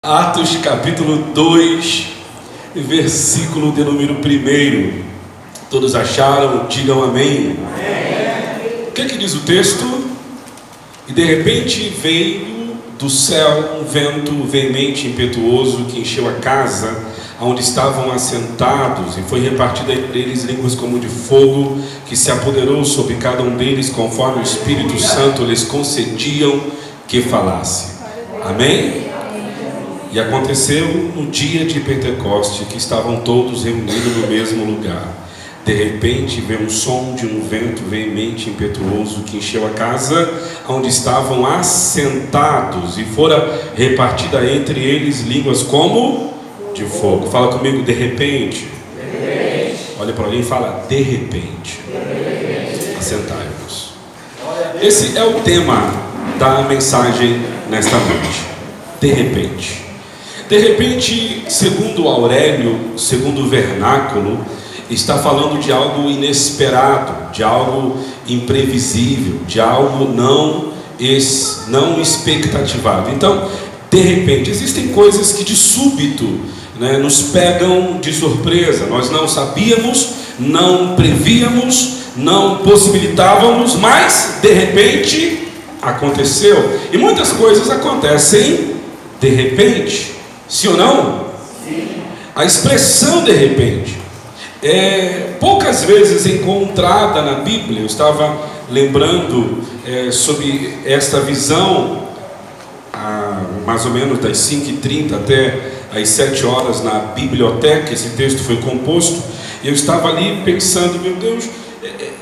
Atos capítulo 2, versículo de número 1. Todos acharam? Digam amém. Amém. O que diz o texto? E de repente veio do céu um vento veemente e impetuoso que encheu a casa onde estavam assentados, e foi repartida entre eles línguas como de fogo, que se apoderou sobre cada um deles conforme o Espírito Santo lhes concediam que falasse. Amém? E aconteceu no dia de Pentecoste que estavam todos reunidos no mesmo lugar. De repente veio um som de um vento veemente e impetuoso que encheu a casa onde estavam assentados, e fora repartida entre eles línguas como de fogo. Fala comigo, de repente. De repente. Olha para alguém e fala, de repente. Assentai-vos. Esse é o tema da mensagem nesta noite. De repente. De repente, segundo Aurélio, segundo o vernáculo, está falando de algo inesperado, de algo imprevisível, de algo não expectativado. Então, de repente, existem coisas que de súbito, nos pegam de surpresa. Nós não sabíamos, não prevíamos, não possibilitávamos, mas de repente aconteceu. E muitas coisas acontecem de repente. Sim ou não? Sim. A expressão de repente é poucas vezes encontrada na Bíblia. Eu estava lembrando sobre esta visão mais ou menos das 5h30 até às 7 horas na biblioteca. Esse texto foi composto e eu estava ali pensando, meu Deus,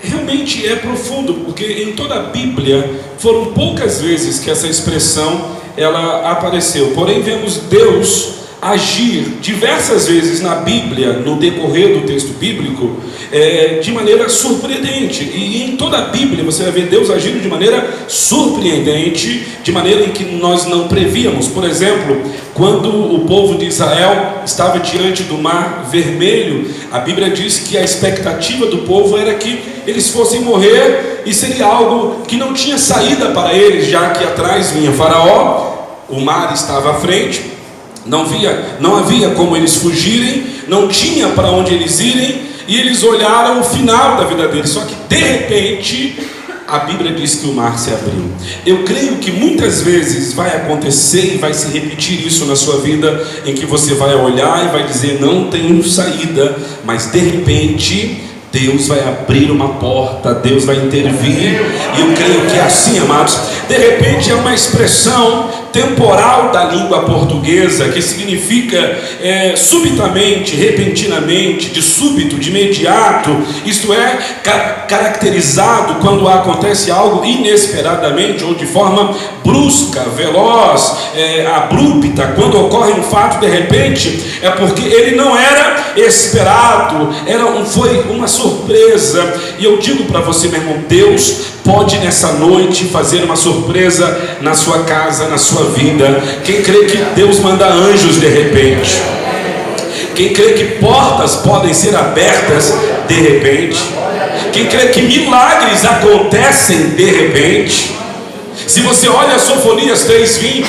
realmente é profundo, porque em toda a Bíblia foram poucas vezes que essa expressão ela apareceu. Porém, vemos Deus agir diversas vezes na Bíblia, no decorrer do texto bíblico, de maneira surpreendente. E em toda a Bíblia você vai ver Deus agindo de maneira surpreendente, de maneira em que nós não prevíamos. Por exemplo, quando o povo de Israel estava diante do Mar Vermelho, a Bíblia diz que a expectativa do povo era que eles fossem morrer, e seria algo que não tinha saída para eles, já que atrás vinha Faraó, o mar estava à frente, não havia como eles fugirem, não tinha para onde eles irem, e eles olharam o final da vida deles. Só que de repente a Bíblia diz que o mar se abriu. Eu creio que muitas vezes vai acontecer e vai se repetir isso na sua vida, em que você vai olhar e vai dizer, não tenho saída, mas de repente Deus vai abrir uma porta, Deus vai intervir. E eu creio que é assim, amados. De repente é uma expressão temporal da língua portuguesa, que significa subitamente, repentinamente, de súbito, de imediato. Isto é, caracterizado quando acontece algo inesperadamente ou de forma brusca, veloz, abrupta. Quando ocorre um fato de repente, é porque ele não era esperado, foi uma surpresa. E eu digo para você, meu irmão, Deus pode nessa noite fazer uma surpresa na sua casa, na sua vida. Quem crê que Deus manda anjos de repente? Quem crê que portas podem ser abertas de repente? Quem crê que milagres acontecem de repente? Se você olha Sofonias 3:20,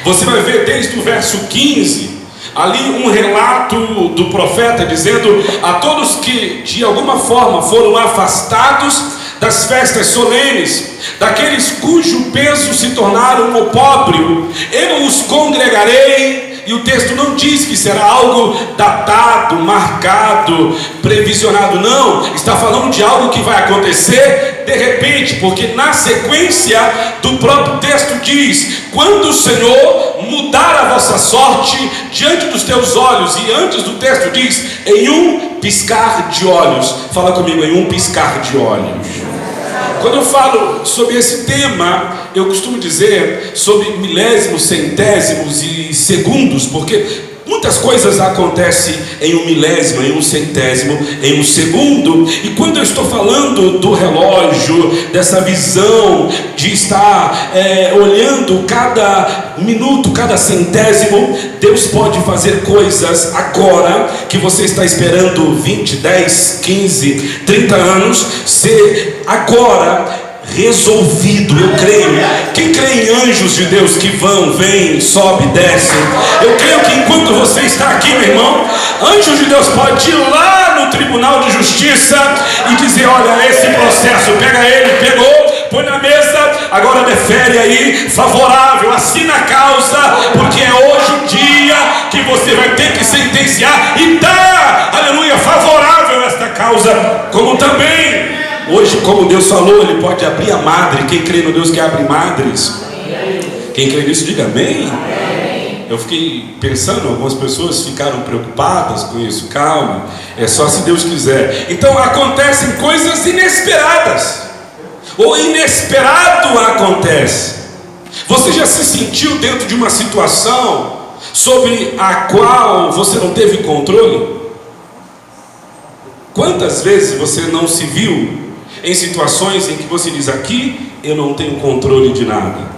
você vai ver desde o verso 15 ali um relato do profeta dizendo a todos que de alguma forma foram afastados das festas solenes, daqueles cujo peso se tornaram um opróbrio, eu os congregarei. E o texto não diz que será algo datado, marcado, previsionado. Não, está falando de algo que vai acontecer de repente, porque na sequência do próprio texto diz, quando o Senhor mudar a vossa sorte diante dos teus olhos. E antes do texto diz, em um piscar de olhos. Fala comigo, em um piscar de olhos. Quando eu falo sobre esse tema, eu costumo dizer sobre milésimos, centésimos e segundos, porque muitas coisas acontecem em um milésimo, em um centésimo, em um segundo. E quando eu estou falando do relógio, dessa visão de estar olhando cada minuto, cada centésimo, Deus pode fazer coisas agora que você está esperando 20, 10, 15, 30 anos, ser agora resolvido. Eu creio. Quem crê em anjos de Deus que vão, vêm, sobe, desce? Eu creio que enquanto você está aqui, meu irmão, anjos de Deus pode ir lá no Tribunal de Justiça e dizer: olha, esse processo, pega ele, pegou, põe na mesa, agora defere aí, favorável, assina a causa, porque é hoje o dia que você vai ter que sentenciar e dá, aleluia, favorável esta causa. Como também hoje, como Deus falou, Ele pode abrir a madre. Quem crê no Deus que abre madres? Quem crê nisso, diga amém. Eu fiquei pensando, algumas pessoas ficaram preocupadas com isso. Calma, é só se Deus quiser. Então acontecem coisas inesperadas, ou inesperado acontece. Você já se sentiu dentro de uma situação sobre a qual você não teve controle? Quantas vezes você não se viu em situações em que você diz: aqui eu não tenho controle de nada?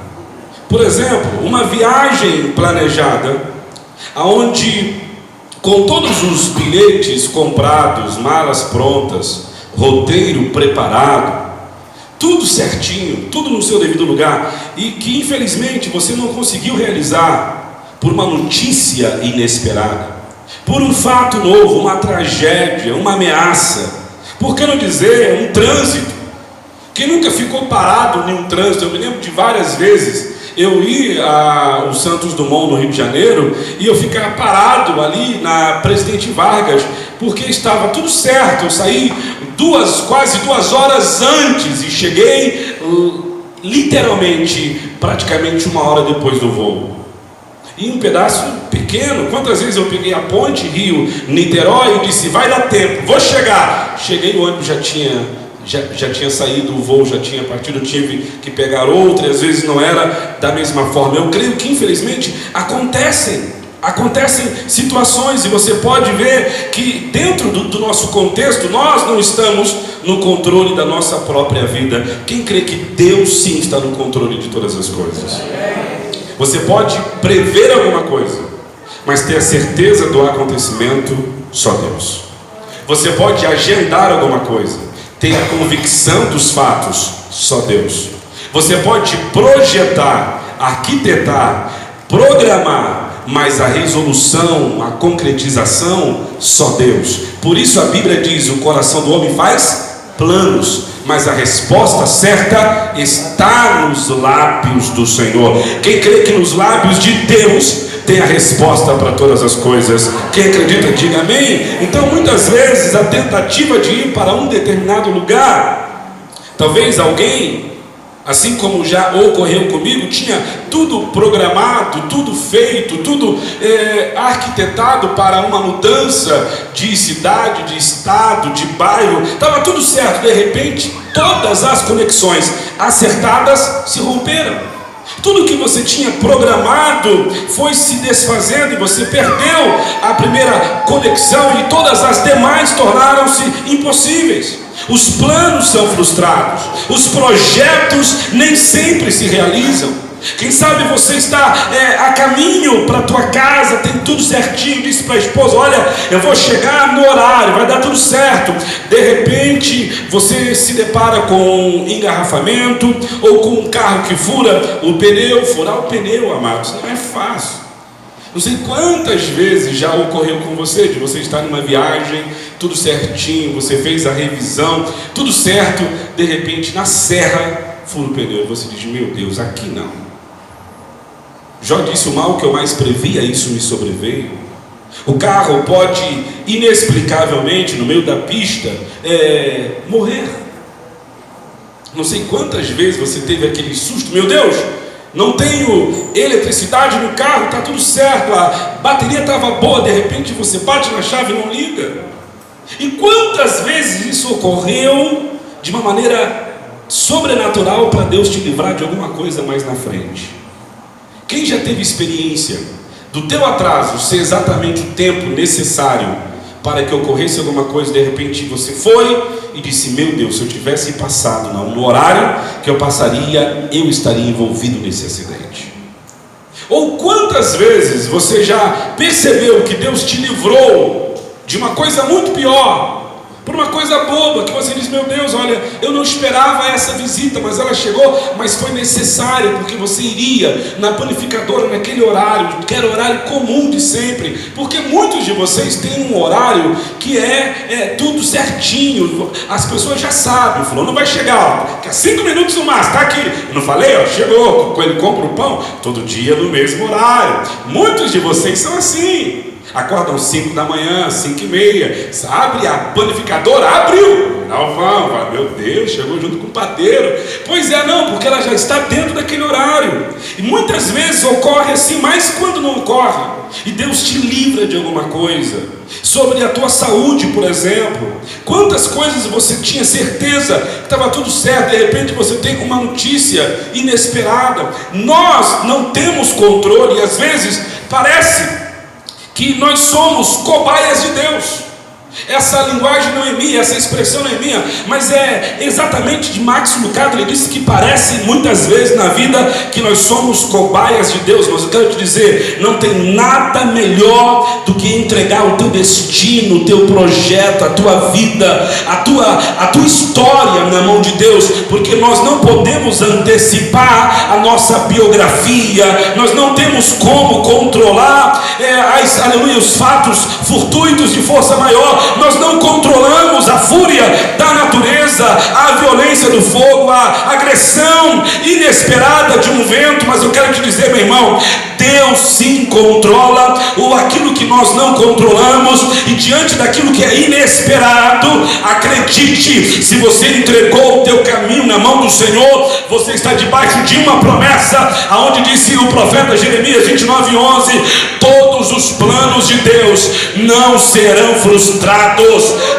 Por exemplo, uma viagem planejada, onde com todos os bilhetes comprados, malas prontas, roteiro preparado, tudo certinho, tudo no seu devido lugar, e que infelizmente você não conseguiu realizar por uma notícia inesperada, por um fato novo, uma tragédia, uma ameaça, por que não dizer um trânsito? Quem nunca ficou parado em um trânsito? Eu me lembro de várias vezes eu ir ao Santos Dumont, no Rio de Janeiro, e eu ficar parado ali na Presidente Vargas, porque estava tudo certo. Eu saí quase 2 horas antes e cheguei literalmente, praticamente 1 hora depois do voo. E um pedaço pequeno. Quantas vezes eu peguei a ponte Rio-Niterói e disse: vai dar tempo, vou chegar. Cheguei, o ônibus já tinha saído, o voo já tinha partido, eu tive que pegar outro, e às vezes não era da mesma forma. Eu creio que infelizmente acontecem situações, e você pode ver que dentro do nosso contexto nós não estamos no controle da nossa própria vida. Quem crê que Deus sim está no controle de todas as coisas? Você pode prever alguma coisa, mas ter a certeza do acontecimento, só Deus. Você pode agendar alguma coisa, ter a convicção dos fatos, só Deus. Você pode projetar, arquitetar, programar, mas a resolução, a concretização, só Deus. Por isso a Bíblia diz: o coração do homem faz planos, mas a resposta certa está nos lábios do Senhor. Quem crê que nos lábios de Deus tem a resposta para todas as coisas? Quem acredita, diga amém. Então muitas vezes a tentativa de ir para um determinado lugar, talvez alguém, assim como já ocorreu comigo, tinha tudo programado, tudo feito, tudo arquitetado para uma mudança de cidade, de estado, de bairro, estava tudo certo. De repente, todas as conexões acertadas se romperam. Tudo que você tinha programado foi se desfazendo, e você perdeu a primeira conexão, e todas as demais tornaram-se impossíveis. Os planos são frustrados, os projetos nem sempre se realizam. Quem sabe você está a caminho para a tua casa, tem tudo certinho, disse para a esposa: olha, eu vou chegar no horário, vai dar tudo certo. De repente você se depara com um engarrafamento, ou com um carro que fura o pneu. Furar o pneu, amados, não é fácil. Não sei quantas vezes já ocorreu com você, de você estar numa viagem, tudo certinho, você fez a revisão, tudo certo, de repente na serra fura o pneu, você diz: meu Deus, aqui não. Jó disse: o mal que eu mais previa, isso me sobreveio. O carro pode inexplicavelmente no meio da pista morrer. Não sei quantas vezes você teve aquele susto: meu Deus, não tenho eletricidade no carro, está tudo certo, a bateria estava boa, de repente você bate na chave e não liga. E quantas vezes isso ocorreu de uma maneira sobrenatural para Deus te livrar de alguma coisa mais na frente? Quem já teve experiência do teu atraso ser exatamente o tempo necessário para que ocorresse alguma coisa, de repente você foi e disse: meu Deus, se eu tivesse passado no horário que eu passaria, eu estaria envolvido nesse acidente? Ou quantas vezes você já percebeu que Deus te livrou de uma coisa muito pior, por uma coisa boba, que você diz, meu Deus, olha, eu não esperava essa visita, mas ela chegou, mas foi necessário, porque você iria na panificadora naquele horário, que era o horário comum de sempre, porque muitos de vocês têm um horário que é tudo certinho, as pessoas já sabem, o fulano vai chegar, que 5 minutos no máximo, está aqui, eu não falei, ó, chegou, ele compra o pão, todo dia no mesmo horário. Muitos de vocês são assim. Acordam 5 da manhã, 5h30, abre a panificadora, abriu, dá o pão, fala, meu Deus, chegou junto com o padeiro. Pois é, não, porque ela já está dentro daquele horário. E muitas vezes ocorre assim, mas quando não ocorre, e Deus te livra de alguma coisa, sobre a tua saúde, por exemplo, quantas coisas você tinha certeza que estava tudo certo, de repente você tem uma notícia inesperada. Nós não temos controle, e às vezes parece que nós somos cobaias de Deus. Essa linguagem não é minha, essa expressão não é minha, mas é exatamente de Max Lucado. Ele disse que parece muitas vezes na vida que nós somos cobaias de Deus. Mas eu quero te dizer, não tem nada melhor do que entregar o teu destino, o teu projeto, a tua vida, a tua história na mão de Deus, porque nós não podemos antecipar a nossa biografia, nós não temos como controlar os fatos fortuitos de força maior. Nós não controlamos a fúria da natureza, a violência do fogo, a agressão inesperada de um vento. Mas eu quero te dizer, meu irmão, Deus sim controla aquilo que nós não controlamos. E diante daquilo que é inesperado, acredite, se você entregou o teu caminho na mão do Senhor, você está debaixo de uma promessa, aonde disse o profeta Jeremias 29:11, todos os planos de Deus não serão frustrados.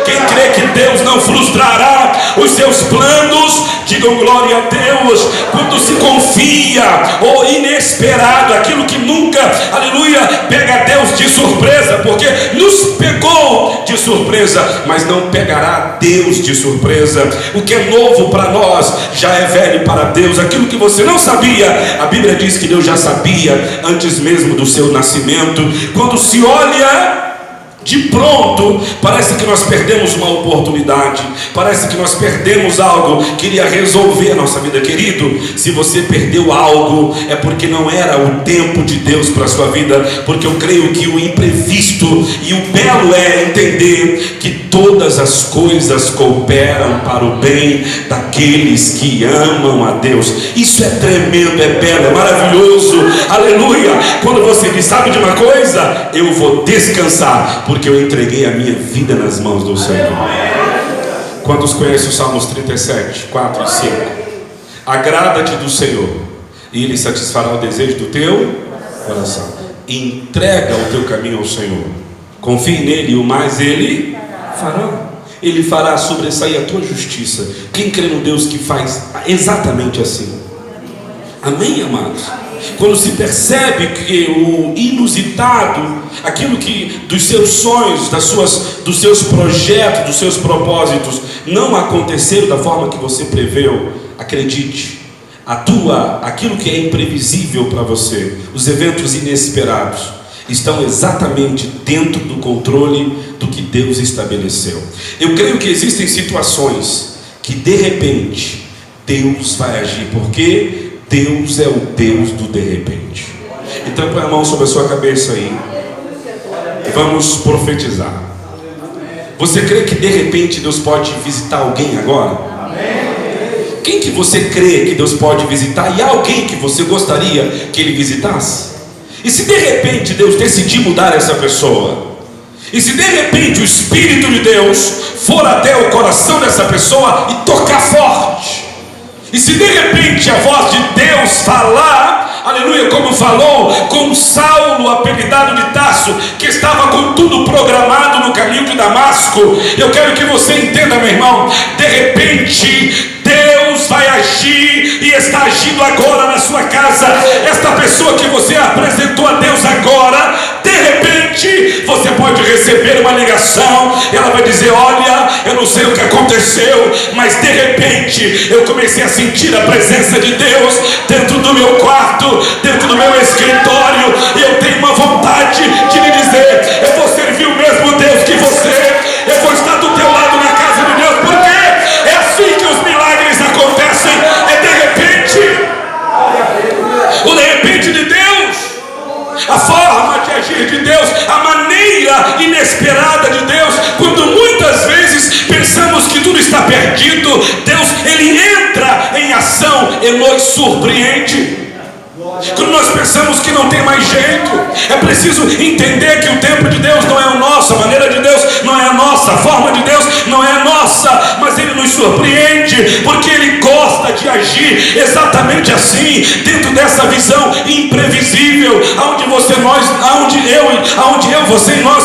Quem crê que Deus não frustrará os seus planos, digam glória a Deus. Quando se confia, ou inesperado, aquilo que nunca, aleluia, pega Deus de surpresa, porque nos pegou de surpresa, mas não pegará Deus de surpresa. O que é novo para nós já é velho para Deus. Aquilo que você não sabia, a Bíblia diz que Deus já sabia antes mesmo do seu nascimento. Quando se olha de pronto, parece que nós perdemos uma oportunidade, parece que nós perdemos algo que iria resolver a nossa vida. Querido, se você perdeu algo, é porque não era o tempo de Deus para a sua vida, porque eu creio que o imprevisto, e o belo é entender que todas as coisas cooperam para o bem daqueles que amam a Deus. Isso é tremendo, é belo, é maravilhoso, aleluia. Quando você diz, sabe de uma coisa? Eu vou descansar, porque eu entreguei a minha vida nas mãos do Senhor. Quantos conhecem os Salmos 37, 4 e 5? Agrada-te do Senhor, e Ele satisfará o desejo do teu coração. Entrega o teu caminho ao Senhor, confie nele, e o mais Ele fará. Ele fará sobressair a tua justiça. Quem crê no Deus que faz exatamente assim? Amém, amados? Quando se percebe que o inusitado, aquilo que dos seus sonhos, dos seus projetos, dos seus propósitos não aconteceram da forma que você preveu, acredite, aquilo que é imprevisível para você, os eventos inesperados, estão exatamente dentro do controle do que Deus estabeleceu. Eu creio que existem situações que de repente Deus vai agir, porque Deus é o Deus do de repente. Então põe a mão sobre a sua cabeça aí e vamos profetizar. Você crê que de repente Deus pode visitar alguém agora? Quem que você crê que Deus pode visitar? E há alguém que você gostaria que Ele visitasse? E se de repente Deus decidir mudar essa pessoa? E se de repente o Espírito de Deus for até o coração dessa pessoa e tocar forte? E se de repente a voz de Deus falar, aleluia, como falou com Saulo, apelidado de Tarso, que estava com tudo programado no caminho de Damasco, eu quero que você entenda, meu irmão, de repente Deus vai agir e está agindo agora na sua casa. Esta pessoa que você apresentou a Deus agora, de repente você pode receber uma ligação, ela vai dizer, olha, eu não sei o que aconteceu, mas de repente eu comecei a sentir a presença de Deus dentro do meu quarto, dentro do meu escritório, e eu tenho uma vontade de lhe dizer, eu vou servir o mesmo Deus que você, eu vou estar do teu lado na casa pensamos que tudo está perdido, Deus, Ele entra em ação e nos surpreende. Quando nós pensamos que não tem mais jeito, é preciso entender que o tempo de Deus não é o nosso, a maneira de Deus não é a nossa, a forma de Deus não é a nossa, mas Ele nos surpreende, porque Ele gosta de agir exatamente assim, dentro dessa visão imprevisível, onde eu, você e nós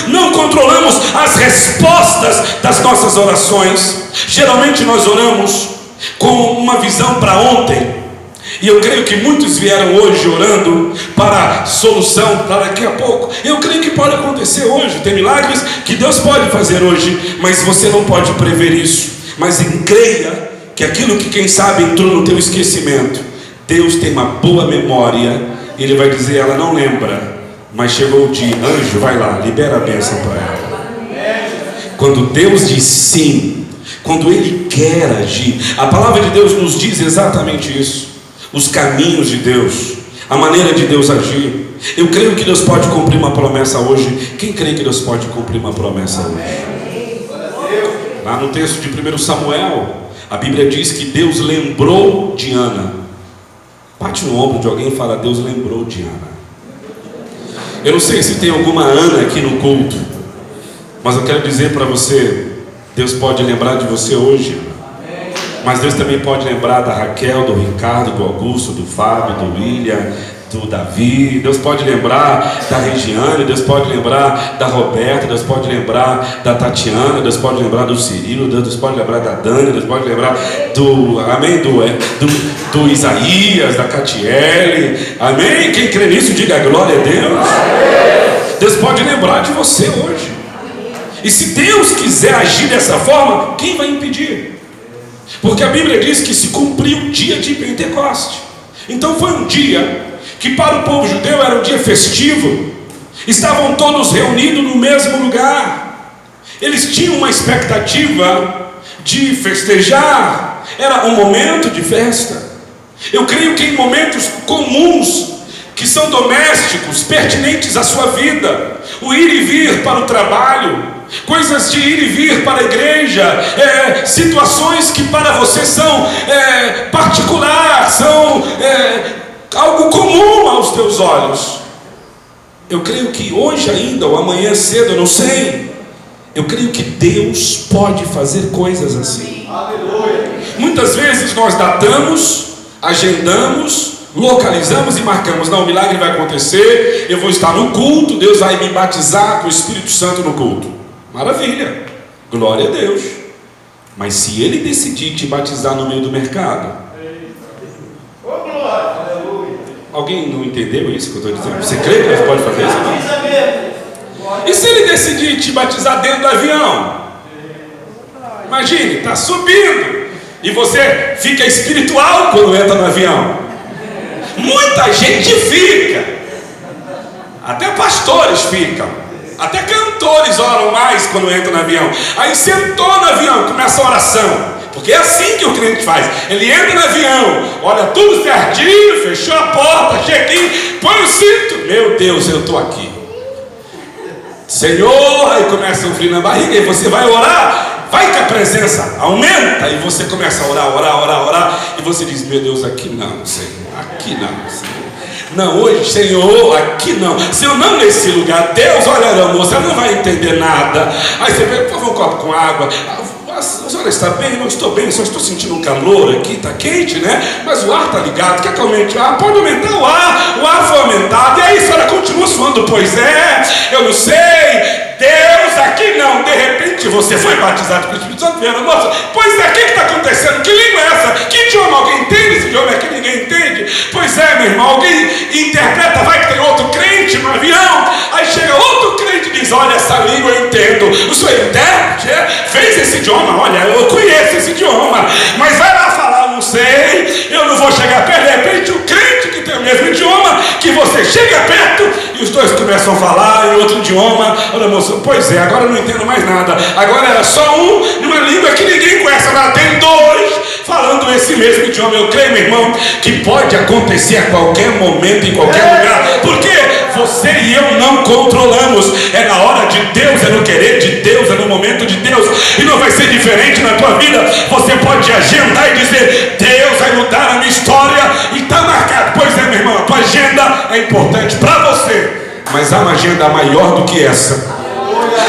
não controlamos as respostas das nossas orações. Geralmente nós oramos com uma visão para ontem. E eu creio que muitos vieram hoje orando para solução para daqui a pouco. Eu creio que pode acontecer hoje. Tem milagres que Deus pode fazer hoje, mas você não pode prever isso. Mas creia que aquilo que quem sabe entrou no teu esquecimento, Deus tem uma boa memória. Ele vai dizer, ela não lembra, mas chegou o dia, anjo, vai lá, libera a bênção para ela. Quando Deus diz sim, quando Ele quer agir, a palavra de Deus nos diz exatamente isso. Os caminhos de Deus, a maneira de Deus agir. Eu creio que Deus pode cumprir uma promessa hoje. Quem crê que Deus pode cumprir uma promessa hoje? Lá no texto de 1 Samuel, a Bíblia diz que Deus lembrou de Ana. Bate no ombro de alguém e fala, Deus lembrou de Ana. Eu não sei se tem alguma Ana aqui no culto, mas eu quero dizer para você, Deus pode lembrar de você hoje. Mas Deus também pode lembrar da Raquel, do Ricardo, do Augusto, do Fábio, do William, do Davi. Deus pode lembrar da Regiane, Deus pode lembrar da Roberta, Deus pode lembrar da Tatiana, Deus pode lembrar do Cirilo, Deus pode lembrar da Dani, Deus pode lembrar do, amém, do Isaías, da Catiele, amém? Quem crê nisso, diga glória a Deus. Deus pode lembrar de você hoje. E se Deus quiser agir dessa forma, quem vai impedir? Porque a Bíblia diz que se cumpriu o dia de Pentecoste. Então foi um dia que para o povo judeu era um dia festivo. Estavam todos reunidos no mesmo lugar. Eles tinham uma expectativa de festejar. Era um momento de festa. Eu creio que em momentos comuns, que são domésticos, pertinentes à sua vida, o ir e vir para o trabalho, coisas de ir e vir para a igreja, situações que para você são particular, são algo comum aos teus olhos. Eu creio que hoje ainda, ou amanhã cedo, eu não sei, eu creio que Deus pode fazer coisas assim. Aleluia. Muitas vezes nós datamos, agendamos, localizamos e marcamos. Não, o milagre vai acontecer, eu vou estar no culto, Deus vai me batizar com o Espírito Santo no culto. Maravilha, glória a Deus. Mas se Ele decidir te batizar no meio do mercado, alguém não entendeu isso que eu estou dizendo? Você crê que Deus pode fazer isso? E se Ele decidir te batizar dentro do avião? Imagine, está subindo e você fica espiritual quando entra no avião. Muita gente fica, até pastores ficam. Até cantores oram mais quando entram no avião. Aí sentou no avião, começa a oração. Porque é assim que o crente faz. Ele entra no avião, olha tudo certinho, fechou a porta, check-in, põe o cinto. Meu Deus, eu estou aqui. Senhor, aí começa um frio na barriga e você vai orar. Vai que a presença aumenta e você começa a orar. E você diz, meu Deus, aqui não, Senhor. Aqui não, Senhor. Não, hoje, Senhor, aqui não. Senhor, não nesse lugar. Deus, olha, amor, você não vai entender nada. Aí você pega, por favor, um copo com água. A senhora está bem? Não estou bem, só estou sentindo um calor aqui, está quente, né? Mas o ar está ligado, quer que aumente o ar? Pode aumentar o ar foi aumentado. E aí a senhora continua suando, pois eu não sei. Deus, aqui não. De repente você foi batizado com o Espírito Santo, vendo, moça, pois o que está acontecendo? Que língua é essa? Que idioma? Alguém entende esse idioma aqui? Ninguém entende? Pois meu irmão, alguém interpreta, vai que tem outro crente no avião, aí chega outro crente e diz, olha, essa língua eu entendo. O senhor intérprete fez esse idioma? Olha, eu conheço esse idioma, mas vai lá falar, não sei, eu não vou chegar perto. De repente o crente que tem o mesmo idioma, que você chega perto e os dois começam a falar em outro idioma. Olha, moço, pois agora eu não entendo mais nada. Agora era só um, numa língua que ninguém conhece, agora tem dois falando esse mesmo idioma. Eu creio, meu irmão, que pode acontecer a qualquer momento, em qualquer lugar, porque você e eu não controlamos. É na hora de Deus, é no querer de Deus, é no momento de Deus. E não vai ser diferente na tua vida. Você pode agendar e dizer: Deus vai mudar a minha história, e está marcado. Pois é, meu irmão, a tua agenda é importante para você, mas há uma agenda maior do que essa,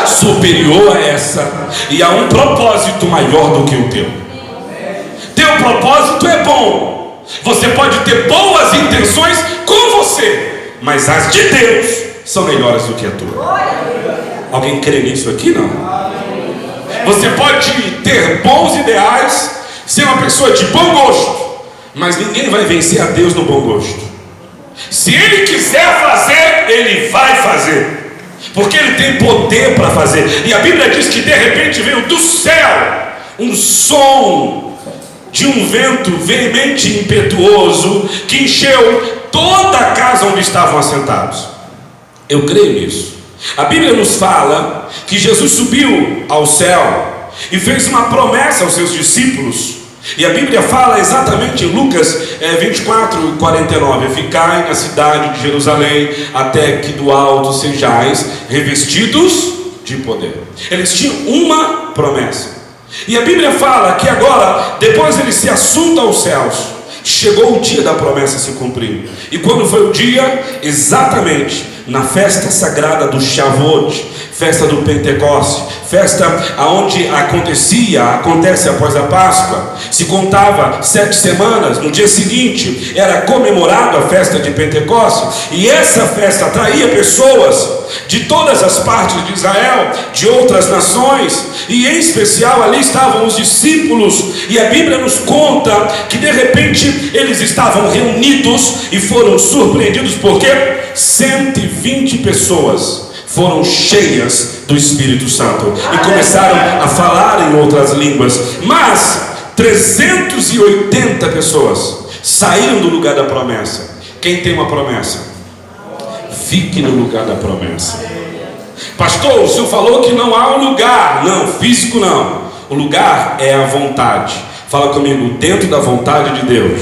superior a essa, e há um propósito maior do que o teu. Teu propósito é bom. Você pode ter boas intenções com você, mas as de Deus são melhores do que a tua. Alguém crê nisso aqui? Não. Você pode ter bons ideais, ser uma pessoa de bom gosto, mas ninguém vai vencer a Deus no bom gosto. Se Ele quiser fazer, Ele vai fazer, porque Ele tem poder para fazer. E a Bíblia diz que de repente veio do céu um som de um vento veemente e impetuoso, que encheu toda a casa onde estavam assentados. Eu creio nisso. A Bíblia nos fala que Jesus subiu ao céu e fez uma promessa aos seus discípulos. E a Bíblia fala exatamente em Lucas 24:49: ficai na cidade de Jerusalém até que do alto sejais revestidos de poder. Eles tinham uma promessa. E a Bíblia fala que agora, depois ele se assunta aos céus, chegou o dia da promessa se cumprir. E quando foi o dia? Exatamente na festa sagrada do Shavuot, festa do Pentecoste, festa aonde acontece após a Páscoa. Se contava 7 semanas, no dia seguinte era comemorado a festa de Pentecoste, e essa festa atraía pessoas de todas as partes de Israel, de outras nações, e em especial ali estavam os discípulos. E a Bíblia nos conta que de repente eles estavam reunidos e foram surpreendidos, porque 120 pessoas foram cheias do Espírito Santo e começaram a falar em outras línguas. Mas 380 pessoas saíram do lugar da promessa. Quem tem uma promessa, fique no lugar da promessa. Pastor, o senhor falou que não há um lugar. Não, físico não. O lugar é a vontade. Fala comigo: dentro da vontade de Deus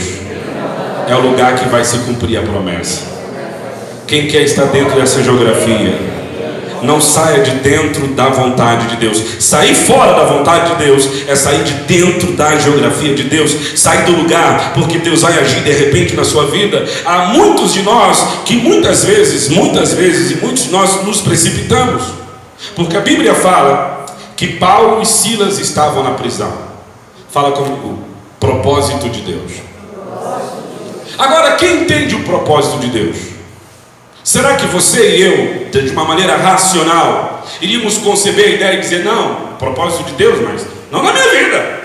é o lugar que vai se cumprir a promessa. Quem quer estar dentro dessa geografia? Não saia de dentro da vontade de Deus. Sair fora da vontade de Deus é sair de dentro da geografia de Deus. Sair do lugar, porque Deus vai agir de repente na sua vida. Há muitos de nós que muitas vezes, e muitos de nós nos precipitamos, porque a Bíblia fala que Paulo e Silas estavam na prisão. Fala comigo: propósito de Deus. Agora, quem entende o propósito de Deus? Será que você e eu, de uma maneira racional, iríamos conceber a ideia e dizer: não, propósito de Deus, mas não na minha vida?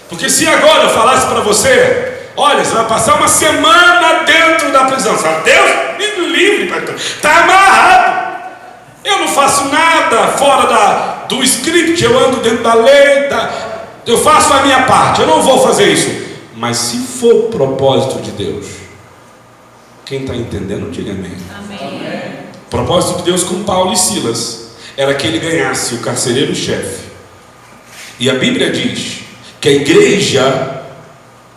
Porque se agora eu falasse para você: olha, você vai passar uma semana dentro da prisão, sabe? Deus me livre, está amarrado. Eu não faço nada fora do script, eu ando dentro da lei, eu faço a minha parte, eu não vou fazer isso. Mas se for o propósito de Deus, quem está entendendo, diga amém. Amém. O propósito de Deus com Paulo e Silas era que ele ganhasse o carcereiro-chefe. E a Bíblia diz que a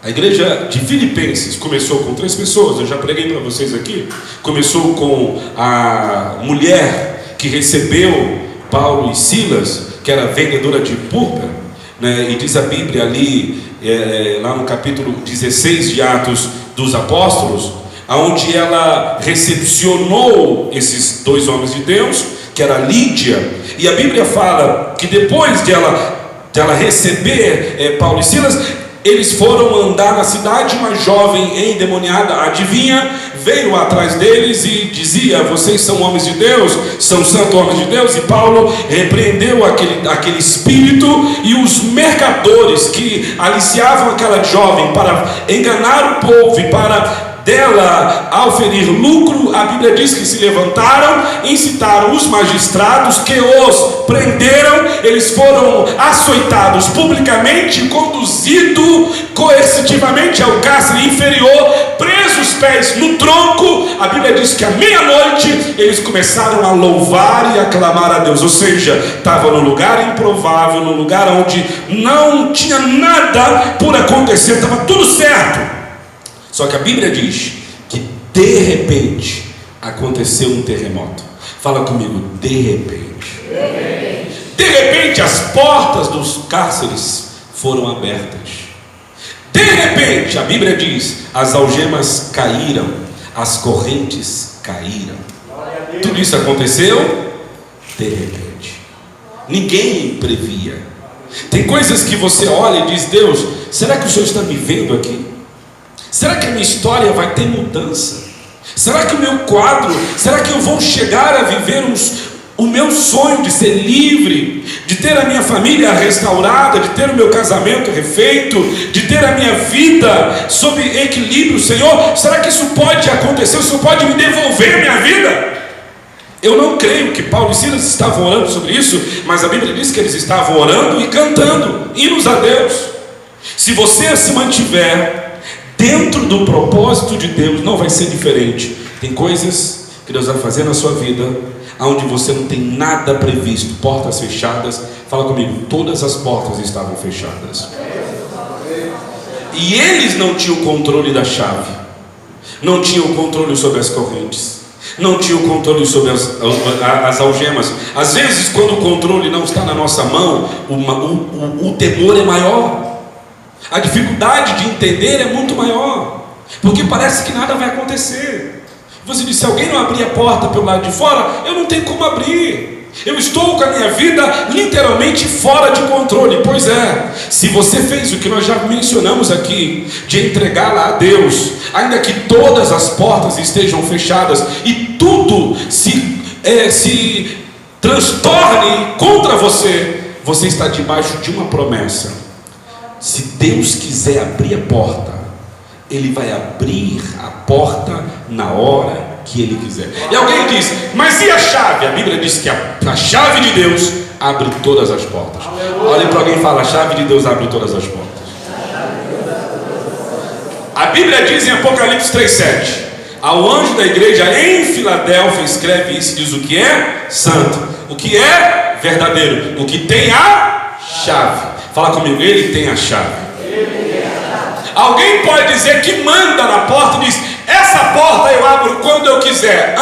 igreja de Filipenses começou com 3 pessoas. Eu já preguei para vocês aqui. Começou com a mulher que recebeu Paulo e Silas, que era vendedora de púrpura, né? E diz a Bíblia ali, lá no capítulo 16 de Atos dos Apóstolos, onde ela recepcionou esses 2 homens de Deus, que era Lídia. E a Bíblia fala que depois de ela receber Paulo e Silas, eles foram andar na cidade. Uma jovem endemoniada, adivinha, veio atrás deles e dizia: vocês são homens de Deus, são santos homens de Deus. E Paulo repreendeu aquele espírito, e os mercadores que aliciavam aquela jovem para enganar o povo e para dela auferir lucro, a Bíblia diz que se levantaram, incitaram os magistrados, que os prenderam. Eles foram açoitados publicamente, conduzidos coercitivamente ao cárcere inferior, presos os pés no tronco. A Bíblia diz que à meia-noite eles começaram a louvar e a clamar a Deus. Ou seja, estava no lugar improvável, no lugar onde não tinha nada por acontecer, estava tudo certo. Só que a Bíblia diz que de repente aconteceu um terremoto. Fala comigo, de repente. De repente as portas dos cárceres foram abertas. De repente, a Bíblia diz, as algemas caíram, as correntes caíram. Tudo isso aconteceu de repente. Ninguém previa. Tem coisas que você olha e diz, Deus, será que o Senhor está me vendo aqui? Será que a minha história vai ter mudança? Será que o meu quadro, será que eu vou chegar a viver o meu sonho de ser livre, de ter a minha família restaurada, de ter o meu casamento refeito, de ter a minha vida sob equilíbrio, Senhor? Será que isso pode acontecer? O Senhor pode me devolver a minha vida? Eu não creio que Paulo e Silas estavam orando sobre isso, mas a Bíblia diz que eles estavam orando e cantando hinos a Deus. Se você se mantiver dentro do propósito de Deus, não vai ser diferente. Tem coisas que Deus vai fazer na sua vida onde você não tem nada previsto, portas fechadas. Fala comigo, todas as portas estavam fechadas. E eles não tinham o controle da chave, não tinham o controle sobre as correntes, não tinham o controle sobre as algemas. Às vezes, quando o controle não está na nossa mão, o temor é maior, a dificuldade de entender é muito maior, porque parece que nada vai acontecer. Você diz, se alguém não abrir a porta pelo lado de fora, eu não tenho como abrir. Eu estou com a minha vida literalmente fora de controle. Pois é, se você fez o que nós já mencionamos aqui, de entregá-la a Deus, ainda que todas as portas estejam fechadas e tudo se transtorne contra você, você está debaixo de uma promessa. Se Deus quiser abrir a porta, Ele vai abrir a porta na hora que Ele quiser. E alguém diz, mas e a chave? A Bíblia diz que a chave de Deus abre todas as portas. Olhe para alguém e fala, a chave de Deus abre todas as portas. A Bíblia diz em Apocalipse 3,7, ao anjo da igreja em Filadélfia escreve isso, diz o que é santo, o que é verdadeiro, o que tem a chave. Fala comigo, Ele tem a chave. Alguém pode dizer que manda na porta e diz, essa porta eu abro quando eu quiser.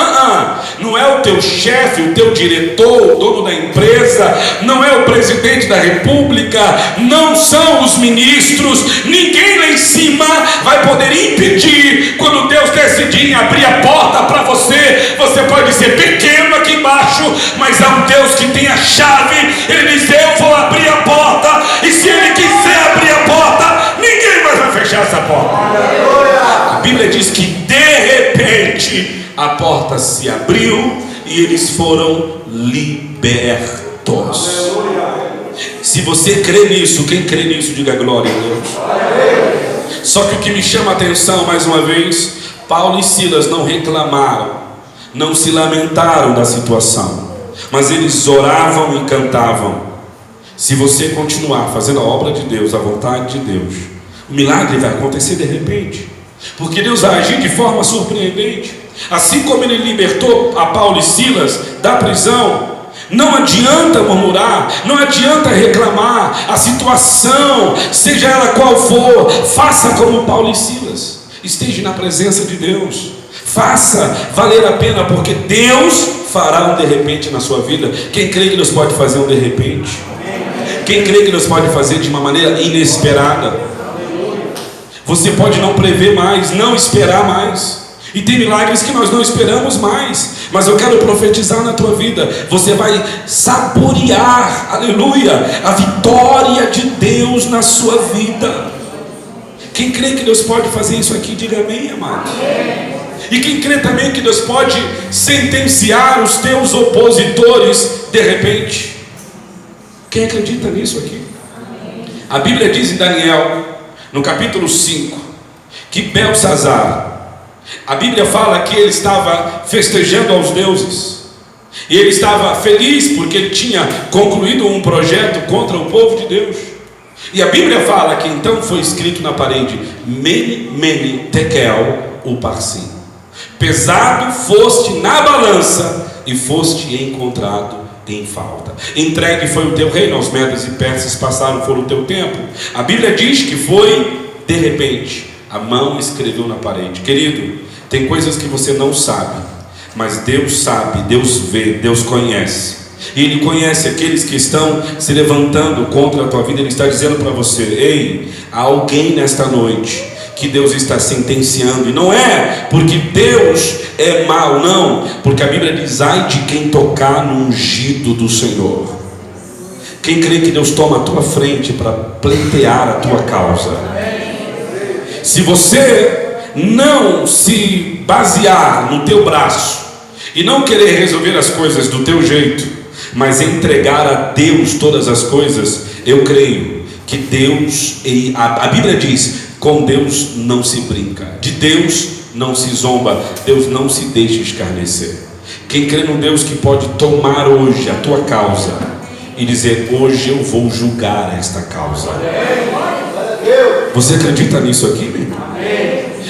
Não é o teu chefe, o teu diretor, o dono da empresa, não é o presidente da república, não são os ministros, ninguém lá em cima vai poder impedir. Quando Deus decidir em abrir a porta para você, você pode ser pequeno aqui embaixo, mas há um Deus que tem a chave. Ele diz, eu vou abrir a porta, e se Ele quiser abrir a porta, ninguém mais vai fechar essa porta. A Bíblia diz que de repente a porta se abriu e eles foram libertos. Se você crê nisso, quem crê nisso, diga glória a Deus. Só que o que me chama a atenção mais uma vez, Paulo e Silas não reclamaram, não se lamentaram da situação, mas eles oravam e cantavam. Se você continuar fazendo a obra de Deus, a vontade de Deus, o milagre vai acontecer de repente, porque Deus vai agir de forma surpreendente. Assim como Ele libertou a Paulo e Silas da prisão, não adianta murmurar, não adianta reclamar. A situação, seja ela qual for, faça como Paulo e Silas, esteja na presença de Deus, faça valer a pena, porque Deus fará um de repente na sua vida. Quem crê que Deus pode fazer um de repente? Quem crê que Deus pode fazer de uma maneira inesperada? Você pode não prever mais, não esperar mais, e tem milagres que nós não esperamos mais, mas eu quero profetizar na tua vida, você vai saborear, aleluia, a vitória de Deus na sua vida. Quem crê que Deus pode fazer isso aqui, diga amém, amado. E quem crê também que Deus pode sentenciar os teus opositores de repente? Quem acredita nisso aqui? A Bíblia diz em Daniel, no capítulo 5, que Belsazar, a Bíblia fala que ele estava festejando aos deuses, e ele estava feliz porque ele tinha concluído um projeto contra o povo de Deus. E a Bíblia fala que então foi escrito na parede, Mene, Mene, Tekel, Uparsim, pesado foste na balança e foste encontrado em falta. Entregue foi o teu reino aos medos e persas, passaram foram o teu tempo. A Bíblia diz que foi de repente, a mão escreveu na parede. Querido, tem coisas que você não sabe, Mas Deus sabe, Deus vê, Deus conhece. E Ele conhece aqueles que estão se levantando contra a tua vida. Ele está dizendo para você: ei, há alguém nesta noite que Deus está sentenciando. E não é porque Deus é mau, não. Porque a Bíblia diz: ai de quem tocar no ungido do Senhor. Quem crê que Deus toma a tua frente para pleitear a tua causa. Se você não se basear no teu braço e não querer resolver as coisas do teu jeito, mas entregar a Deus todas as coisas, eu creio que Deus, a Bíblia diz: com Deus não se brinca, de Deus não se zomba, Deus não se deixa escarnecer. Quem crê num Deus que pode tomar hoje a tua causa e dizer: hoje eu vou julgar esta causa. Você acredita nisso aqui, meu irmão?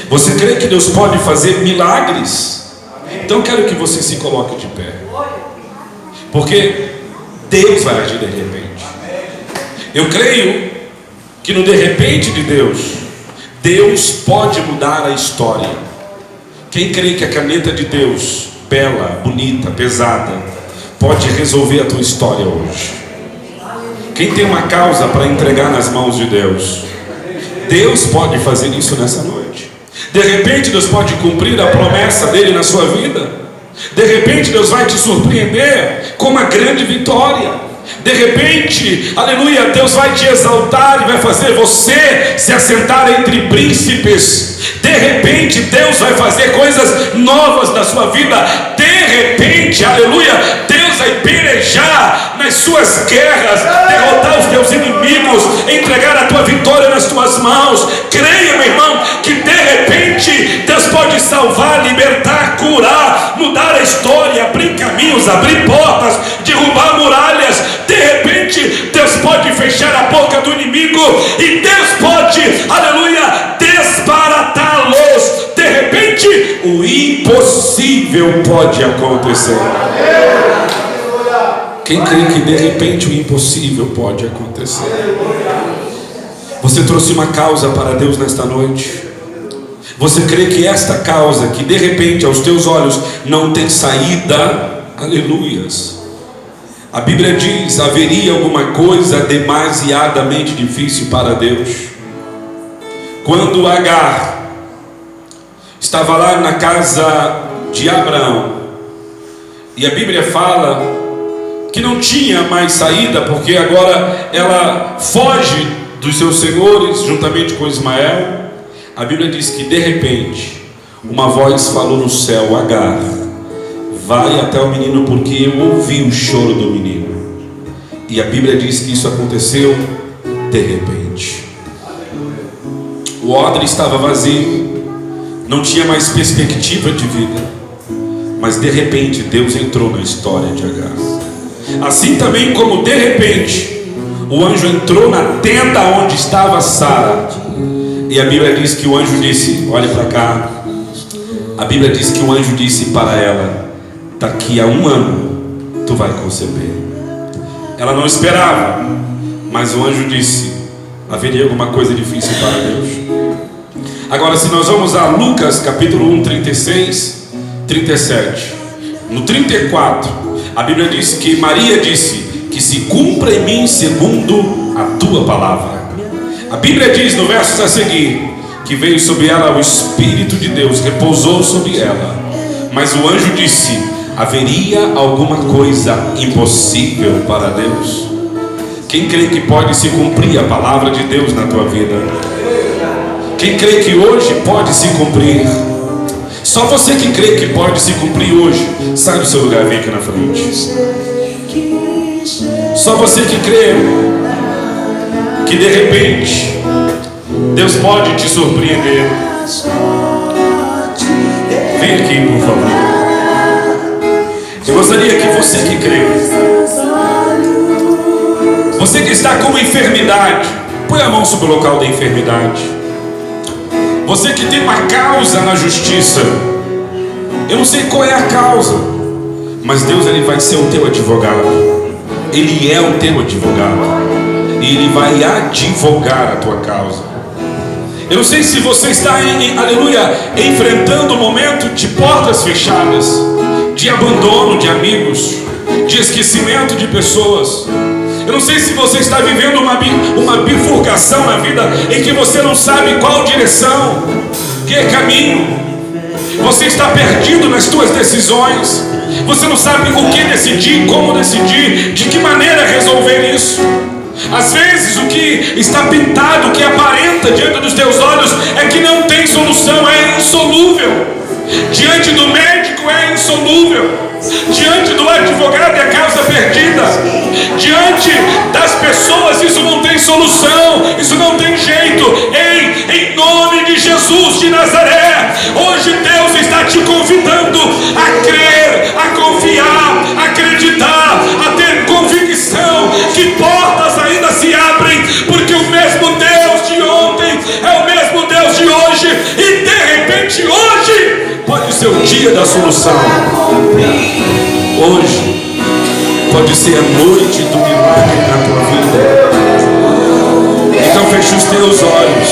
Você crê que Deus pode fazer milagres? Então eu quero que você se coloque de pé, porque Deus vai agir de repente. Eu creio que no de repente de Deus, Deus pode mudar a história. Quem crê que a caneta de Deus, bela, bonita, pesada, pode resolver a tua história hoje? Quem tem uma causa para entregar nas mãos de Deus, Deus pode fazer isso nessa noite. De repente Deus pode cumprir a promessa dele na sua vida. De repente Deus vai te surpreender com uma grande vitória. De repente, aleluia, Deus vai te exaltar e vai fazer você se assentar entre príncipes. De repente Deus vai fazer coisas novas na sua vida. De repente, aleluia, Deus vai pelejar nas suas guerras, derrotar os teus inimigos, entregar a tua vitória nas tuas mãos. Creia, meu irmão, que de repente Deus pode salvar, libertar, curar, mudar a história, abrir caminhos, abrir portas, derrubar muralhas. De repente Deus pode fechar a boca do inimigo e Deus pode, aleluia, desbaratá-los. De repente o impossível pode acontecer. Quem crê que de repente o impossível pode acontecer? Você trouxe uma causa para Deus nesta noite? Você crê que esta causa, que de repente aos teus olhos não tem saída, aleluias, a Bíblia diz: haveria alguma coisa demasiadamente difícil para Deus? Quando Agar estava lá na casa de Abraão, e a Bíblia fala que não tinha mais saída, porque agora ela foge dos seus senhores juntamente com Ismael. A Bíblia diz que de repente uma voz falou no céu: Agar, vai até o menino, porque eu ouvi o choro do menino. E a Bíblia diz que isso aconteceu de repente. O odre estava vazio, não tinha mais perspectiva de vida, mas de repente Deus entrou na história de Agar. Assim também como de repente o anjo entrou na tenda onde estava Sara, e a Bíblia diz que o anjo disse: olhe para cá. A Bíblia diz que o anjo disse para ela: daqui a 1 ano tu vai conceber. Ela não esperava, mas o anjo disse: haveria alguma coisa difícil para Deus? Agora, se nós vamos a Lucas capítulo 1, 36, 37, no 34, a Bíblia diz que Maria disse: que se cumpra em mim segundo a tua palavra. A Bíblia diz no verso a seguir que veio sobre ela o Espírito de Deus, repousou sobre ela. Mas o anjo disse: haveria alguma coisa impossível para Deus? Quem crê que pode se cumprir a palavra de Deus na tua vida? Quem crê que hoje pode se cumprir? Só você que crê que pode se cumprir hoje, sai do seu lugar, vem aqui na frente. Só você que crê que de repente Deus pode te surpreender, vem aqui, por favor. Eu gostaria que você que crê, você que está com enfermidade, põe a mão sobre o local da enfermidade. Você que tem uma causa na justiça, eu não sei qual é a causa, mas Deus, Ele vai ser o teu advogado. Ele é o teu advogado e Ele vai advogar a tua causa. Eu não sei se você está aleluia, enfrentando um momento de portas fechadas, de abandono de amigos, de esquecimento de pessoas. Eu não sei se você está vivendo uma bifurcação na vida em que você não sabe qual direção, que caminho. Você está perdido nas suas decisões. Você não sabe o que decidir, como decidir, de que maneira resolver isso. Às vezes o que está pintado, o que aparenta diante dos teus olhos é que não tem solução, é insolúvel. Diante do médico é insolúvel. Diante do advogado é causa perdida. Diante das pessoas isso não tem solução, isso não tem jeito. Em nome de Jesus de Nazaré, hoje Deus está te convidando a crer, a confiar, a acreditar, a ter convicção que portas ainda se abrem, porque o mesmo Deus de ontem é o mesmo Deus de hoje, e de repente hoje pode ser o dia da solução. Hoje pode ser a noite do milagre na tua vida. Então feche os teus olhos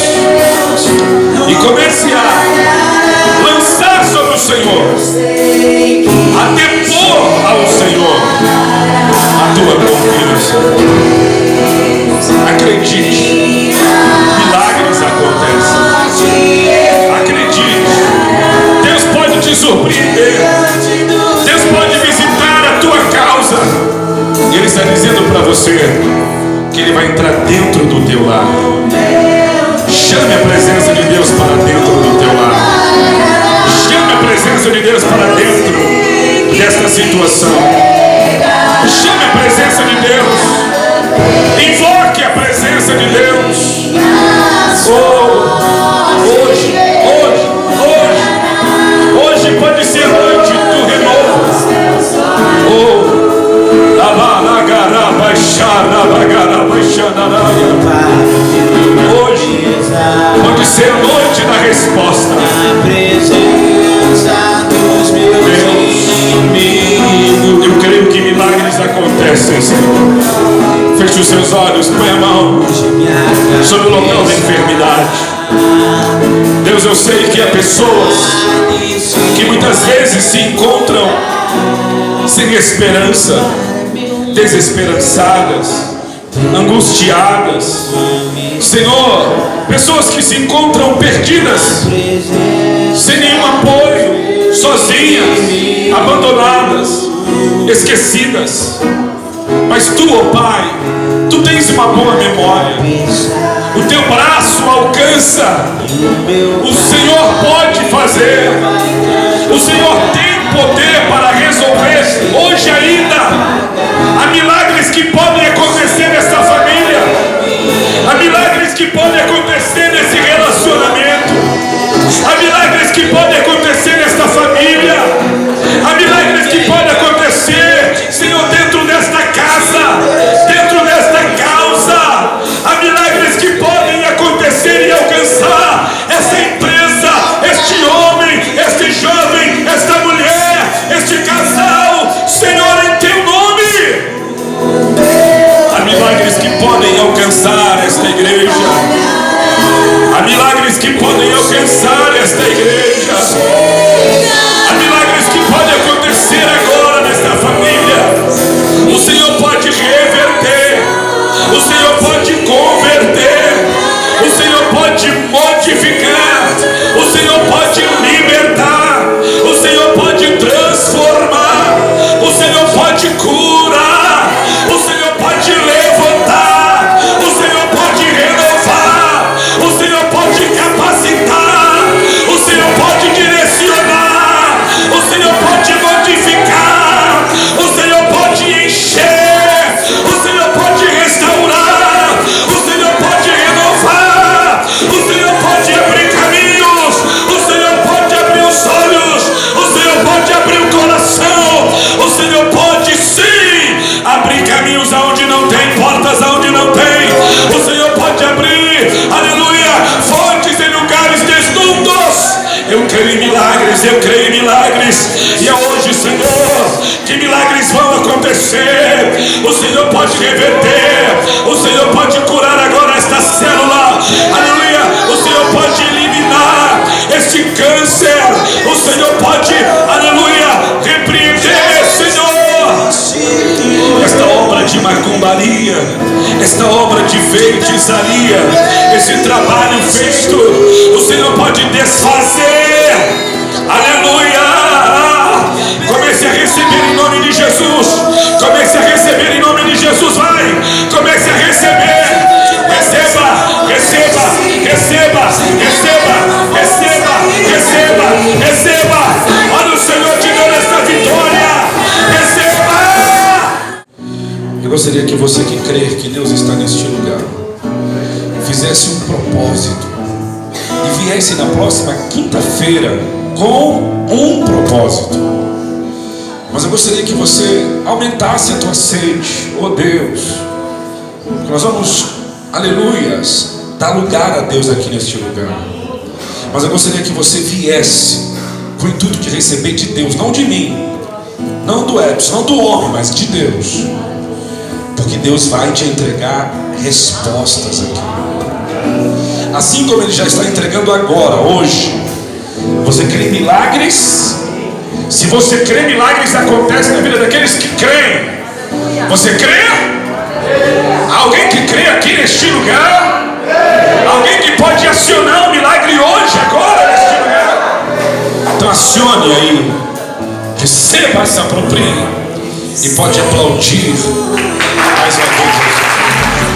e comece a lançar sobre o Senhor, a depor ao Senhor a tua confiança. Acredite, milagres acontecem. Acredite, Deus pode te surpreender. Deus pode visitar a tua causa. E Ele está dizendo para você que Ele vai entrar dentro do teu lar. Chame a presença de Deus para dentro do teu lar. Chame a presença de Deus para dentro desta situação. Chame a presença de Deus. Invoque a presença de Deus. Hoje pode ser noite do renovo. Hoje pode ser a noite da resposta. Deus, eu creio que milagres acontecem, Senhor. Feche os seus olhos, põe a mão sobre o local da enfermidade. Deus, eu sei que há pessoas que muitas vezes se encontram sem esperança, desesperançadas, angustiadas. Senhor, pessoas que se encontram perdidas, sem nenhum apoio, sozinhas, abandonadas, esquecidas. Mas Tu, ó Pai, Tu tens uma boa memória. O Teu braço alcança. O Senhor pode fazer. O Senhor tem poder para resolver hoje ainda. Há milagres que podem acontecer nessa família. Há milagres que podem acontecer nesse relacionamento. Há milagres que podem acontecer nesta família. Há milagres que podem acontecer, Senhor, dentro desta casa, dentro desta causa. Há milagres que podem acontecer e alcançar essa empresa, este homem, este jovem, esta mulher, este casal, Senhor, em Teu nome. Há milagres que podem alcançar esta igreja. Há milagres que podem alcançar esta igreja. Há milagres que podem acontecer agora nesta família. O Senhor pode reverter. O Senhor pode converter. O Senhor pode modificar. O Senhor pode libertar. O Senhor pode transformar. O Senhor pode curar. O Senhor pode levantar. O Senhor pode renovar. O Senhor pode capacitar. O Senhor pode direcionar. O Senhor pode modificar. O Senhor pode encher. O Senhor pode restaurar. O Senhor pode renovar. O Senhor pode abrir caminhos. O Senhor pode abrir os olhos. O Senhor pode abrir o coração. O Senhor pode sim abrir caminhos aonde não tem, portas aonde não tem. O Senhor pode abrir, aleluia, fontes em lugares desnudos. Eu creio em milagres, eu creio em milagres. E é hoje, Senhor, que milagres vão acontecer. O Senhor pode reverter. O Senhor pode curar agora esta célula. Aleluia. O Senhor pode eliminar este câncer. O Senhor pode, aleluia, repreender macumbaria, esta obra de feitiçaria, esse trabalho feito, o Senhor pode desfazer. Aleluia! Comece a receber em nome de Jesus. Comece a receber em nome de Jesus. Vai! Comece a receber. Receba, receba, receba, receba, receba, receba, receba. Olha o Senhor te dando esta vitória. Receba! Eu gostaria que você que crê que Deus está neste lugar fizesse um propósito e viesse na próxima quinta-feira com um propósito. Mas eu gostaria que você aumentasse a tua sede. Oh Deus, nós vamos, aleluias, dar lugar a Deus aqui neste lugar. Mas eu gostaria que você viesse com o intuito de receber de Deus, não de mim, não do Edson, não do homem, mas de Deus. Porque Deus vai te entregar respostas aqui. Assim como Ele já está entregando agora, hoje. Você crê em milagres? Se você crê, milagres acontecem na vida daqueles que creem. Você crê? Alguém que crê aqui neste lugar? Alguém que pode acionar um milagre hoje, agora, neste lugar? Então acione aí. Receba, se aproprie. E pode aplaudir mais uma vez.